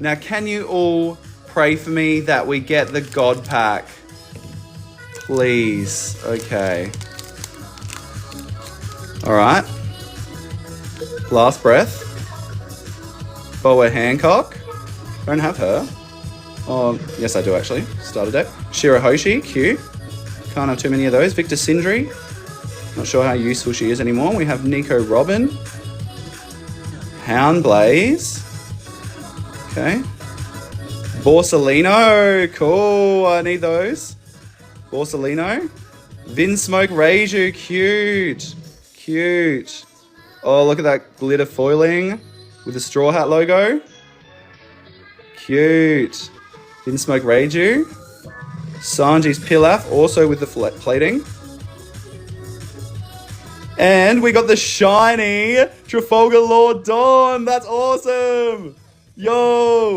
Now, can you all pray for me that we get the God Pack? Please. Okay. Alright. Last breath. Boa Hancock. Don't have her. Oh, yes I do actually. Starter deck. Shirahoshi, cute. Can't have too many of those. Victor Sindri. Not sure how useful she is anymore. We have Nico Robin. Houndblaze. Okay. Borsalino. Cool. I need those. Borsalino. Vinsmoke Reiju. Cute. Cute. Oh, look at that glitter foiling with the Straw Hat logo. Cute. Vinsmoke Reiju. Sanji's Pilaf, also with the plating. And we got the shiny Trafalgar Law Dawn. That's awesome. Yo.